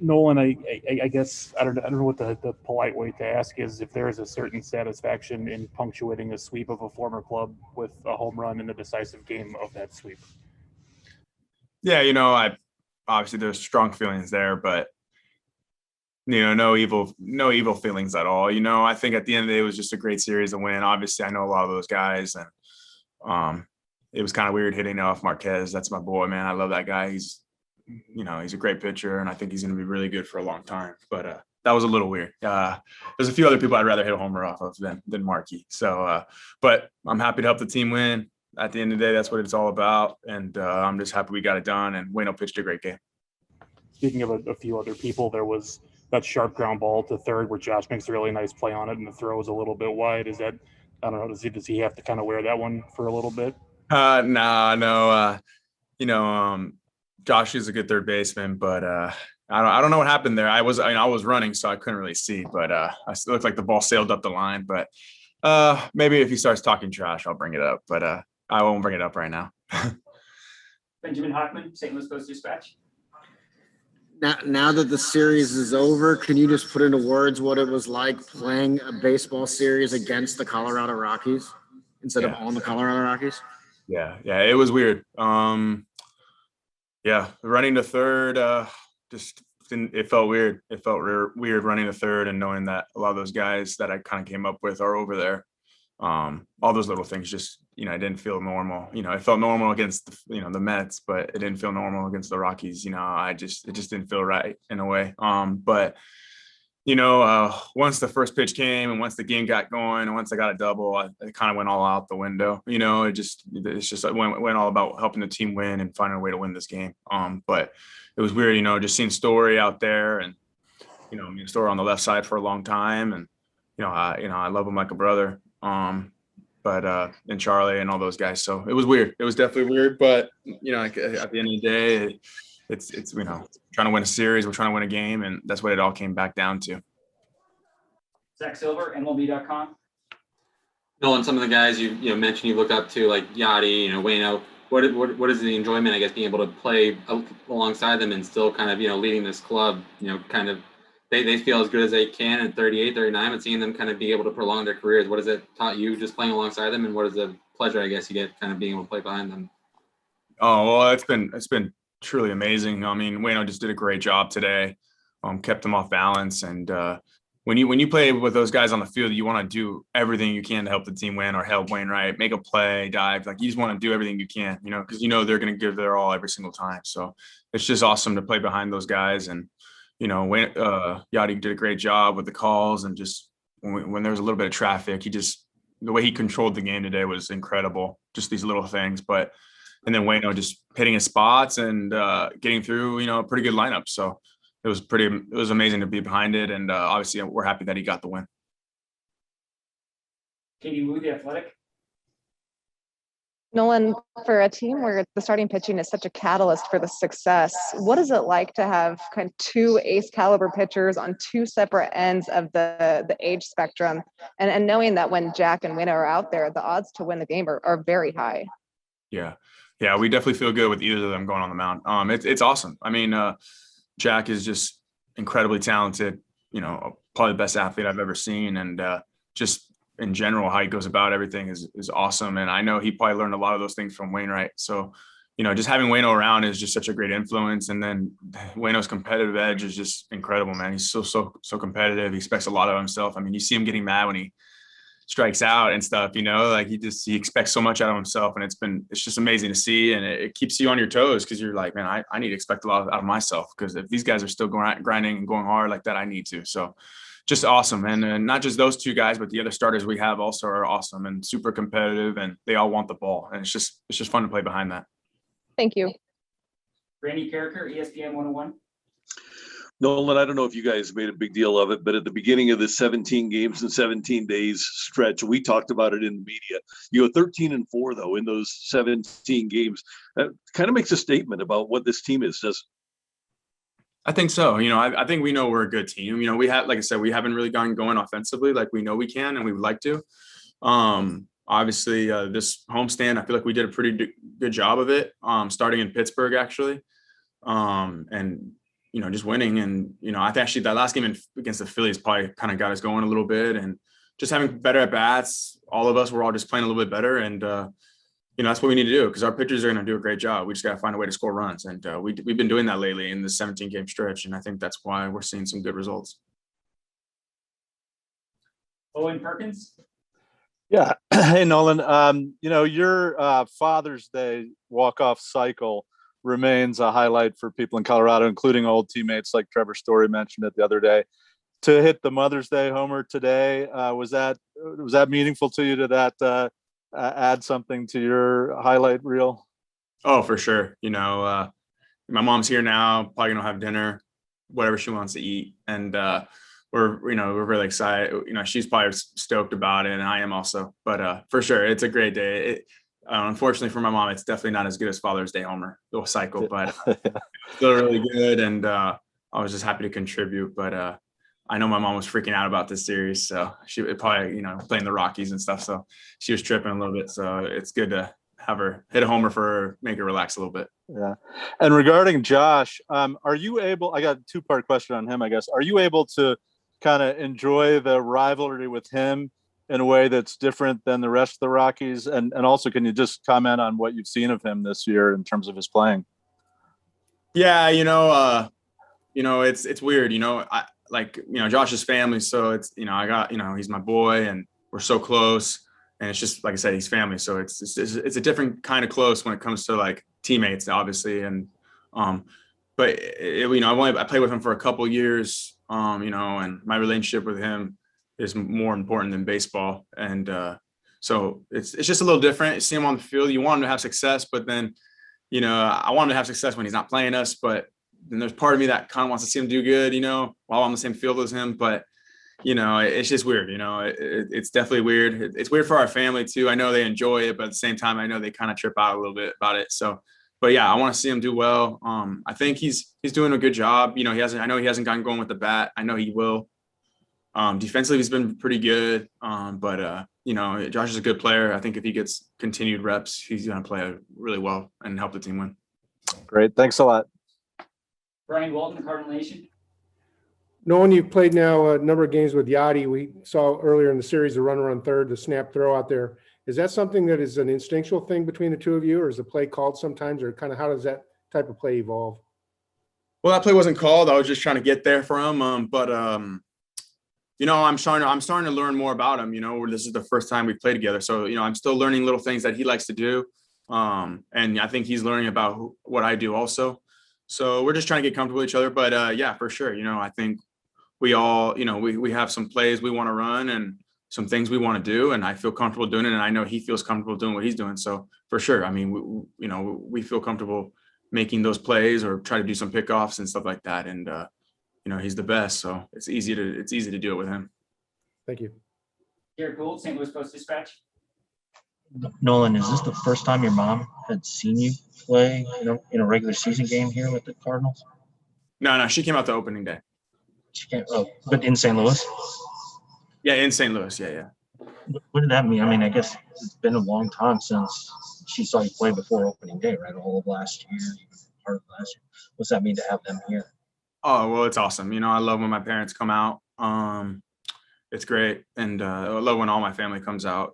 Nolan, I guess I don't know what the polite way to ask is if there is a certain satisfaction in punctuating a sweep of a former club with a home run in the decisive game of that sweep. Yeah, I obviously there's strong feelings there, but no evil feelings at all. I think at the end of the day, it was just a great series to win. Obviously, I know a lot of those guys, and it was kind of weird hitting off Marquez. That's my boy, man. I love that guy. He's a great pitcher, and I think he's going to be really good for a long time. But that was a little weird. There's a few other people I'd rather hit a homer off of than Markey. So, but I'm happy to help the team win. At the end of the day, that's what it's all about, and I'm just happy we got it done. And Wayno pitched a great game. Speaking of a few other people, there was that sharp ground ball to third where Josh makes a really nice play on it, and the throw is a little bit wide. Is that I don't know? Does he have to kind of wear that one for a little bit? Nah, no. Josh is a good third baseman, but I don't know what happened there. I was running, so I couldn't really see, but I still looked like the ball sailed up the line. But maybe if he starts talking trash, I'll bring it up. But I won't bring it up right now. Benjamin Hockman, St. Louis Post-Dispatch. Now that the series is over, can you just put into words what it was like playing a baseball series against the Colorado Rockies instead of on the Colorado Rockies? Yeah, it was weird. Running to third, it felt weird. It felt weird running to third and knowing that a lot of those guys that I kind of came up with are over there. All those little things just, it didn't feel normal. It felt normal against the Mets, but it didn't feel normal against the Rockies. It just didn't feel right in a way. But once the first pitch came and once the game got going and once I got a double, it kind of went all out the window. It went all about helping the team win and finding a way to win this game. But it was weird, just seeing Story out there and, Story on the left side for a long time. And, I love him like a brother. And Charlie and all those guys. So it was weird. It was definitely weird, but at the end of the day, it's trying to win a series, we're trying to win a game, and that's what it all came back down to. Zach Silver, MLB.com. Nolan, some of the guys you mentioned you looked up to, like Yadi, Wayno. What is the enjoyment, I guess, being able to play alongside them and still kind of leading this club? Kind of they feel as good as they can at 38, 39, but seeing them kind of be able to prolong their careers. What has it taught you just playing alongside them, and what is the pleasure, I guess, you get kind of being able to play behind them? Oh well, it's been truly amazing. I mean, Wayno just did a great job today. Kept them off balance, and when you play with those guys on the field, you want to do everything you can to help the team win or help Wainwright make a play, dive. Like, you just want to do everything you can, because they're going to give their all every single time. So it's just awesome to play behind those guys. And Yadi did a great job with the calls, and just when there was a little bit of traffic, the way he controlled the game today was incredible. Just these little things, and then Wayno just hitting his spots and getting through, a pretty good lineup. So it was amazing to be behind it. And obviously we're happy that he got the win. Katie Wu, The Athletic. Nolan, for a team where the starting pitching is such a catalyst for the success, what is it like to have kind of two ace caliber pitchers on two separate ends of the age spectrum, and knowing that when Jack and Wayno are out there, the odds to win the game are very high? Yeah, we definitely feel good with either of them going on the mound. It's awesome. I mean, Jack is just incredibly talented, probably the best athlete I've ever seen. And just in general, how he goes about everything is awesome. And I know he probably learned a lot of those things from Wainwright. So, just having Wayno around is just such a great influence. And then Wayno's competitive edge is just incredible, man. He's so competitive. He expects a lot of himself. I mean, you see him getting mad when he strikes out and stuff, like he expects so much out of himself, and it's just amazing to see, and it keeps you on your toes, because you're like, man, I need to expect a lot out of myself, because if these guys are still grinding and going hard like that, I need to. So just awesome. And not just those two guys, but the other starters we have also are awesome and super competitive, and they all want the ball, and it's just fun to play behind that. Thank you. Randy Carricker, ESPN 101. Nolan, I don't know if you guys made a big deal of it, but at the beginning of the 17 games and 17 days stretch, we talked about it in the media. You go 13-4, though, in those 17 games. That kind of makes a statement about what this team is, doesn't it? I think so. I think we know we're a good team. We have, like I said, we haven't really gotten going offensively like we know we can and we would like to. Obviously, this homestand, I feel like we did a pretty good job of it, starting in Pittsburgh, actually. And just winning. And, I think actually that last game against the Phillies probably kind of got us going a little bit, and just having better at bats. All of us were all just playing a little bit better. And, that's what we need to do, because our pitchers are going to do a great job. We just got to find a way to score runs. And we've been doing that lately in the 17-game stretch. And I think that's why we're seeing some good results. Owen Perkins. Yeah. Hey, Nolan. Your Father's Day walk-off cycle remains a highlight for people in Colorado, including old teammates like Trevor Story mentioned it the other day. To hit the Mother's Day homer today, was that meaningful to you? Did that add something to your highlight reel? Oh, for sure. My mom's here now, probably gonna have dinner, whatever she wants to eat. And we're really excited. She's probably stoked about it, and I am also. But for sure, it's a great day. Unfortunately for my mom, it's definitely not as good as Father's Day homer, the cycle, but still really good. And I was just happy to contribute. But I know my mom was freaking out about this series, so she probably, playing the Rockies and stuff. So she was tripping a little bit. So it's good to have her hit a homer for her, make her relax a little bit. Yeah. And regarding Josh, are you able, I got a two-part question on him, I guess. Are you able to kind of enjoy the rivalry with him in a way that's different than the rest of the Rockies? And also, can you just comment on what you've seen of him this year in terms of his playing? Yeah, it's weird, Josh's family. So it's, I got, he's my boy and we're so close, and it's just, like I said, he's family. So it's a different kind of close when it comes to like teammates, obviously. And, but I played with him for a couple of years, and my relationship with him is more important than baseball. And, so it's just a little different. You see him on the field, you want him to have success, but then, I want him to have success when he's not playing us, but then there's part of me that kind of wants to see him do good, while I'm on the same field as him. But, it's just weird, it's definitely weird. It's weird for our family too. I know they enjoy it, but at the same time, I know they kind of trip out a little bit about it. So, but yeah, I want to see him do well. I think he's doing a good job. I know he hasn't gotten going with the bat. I know he will. Defensively, he's been pretty good. But Josh is a good player. I think if he gets continued reps, he's going to play really well and help the team win. Great. Thanks a lot. Brian Walton, Cardinal Nation. Knowing you've played now a number of games with Yadi, we saw earlier in the series the runner on third, the snap throw out there. Is that something that is an instinctual thing between the two of you, or is the play called sometimes, or kind of how does that type of play evolve? Well, that play wasn't called. I was just trying to get there for him. I'm starting to learn more about him. This is the first time we've played together, so I'm still learning little things that he likes to do, and I think he's learning about what I do also. So we're just trying to get comfortable with each other. But yeah, for sure. I think we all, we have some plays we want to run and some things we want to do, and I feel comfortable doing it, and I know he feels comfortable doing what he's doing. So for sure, I mean, we feel comfortable making those plays or try to do some pickoffs and stuff like that. And he's the best, so it's easy to do it with him. Thank you. Garrett Gould, St. Louis Post-Dispatch. Nolan, is this the first time your mom had seen you play in a regular season game here with the Cardinals? No, she came out the opening day. She can't. Oh, but in St. Louis. Yeah, in St. Louis. Yeah. What did that mean? I mean, I guess it's been a long time since she saw you play before opening day, right? All of last year, part of last year. What's that mean to have them here? Oh, well, it's awesome. I love when my parents come out. It's great. And I love when all my family comes out.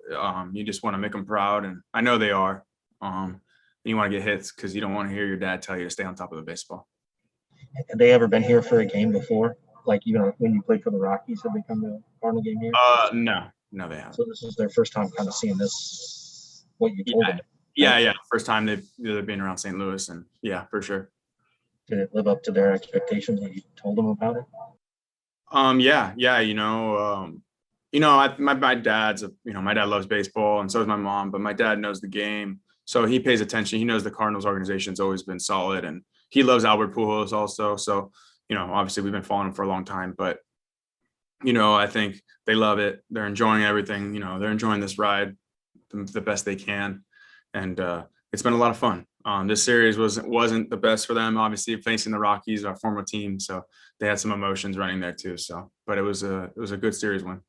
You just want to make them proud, and I know they are. And you want to get hits because you don't want to hear your dad tell you to stay on top of the baseball. Have they ever been here for a game before? Like, when you played for the Rockies, have they come to a Cardinal game here? No, they haven't. So this is their first time kind of seeing this, what you told them. Yeah. First time they've been around St. Louis, and yeah, for sure. Did it live up to their expectations when you told them about it? Yeah. My dad's my dad loves baseball, and so does my mom, but my dad knows the game, so he pays attention. He knows the Cardinals organization's always been solid, and he loves Albert Pujols also. So, obviously we've been following him for a long time, but I think they love it. They're enjoying everything. They're enjoying this ride the best they can, and it's been a lot of fun. This series wasn't the best for them, obviously facing the Rockies, our former team. So they had some emotions running there too. So, but it was a good series win.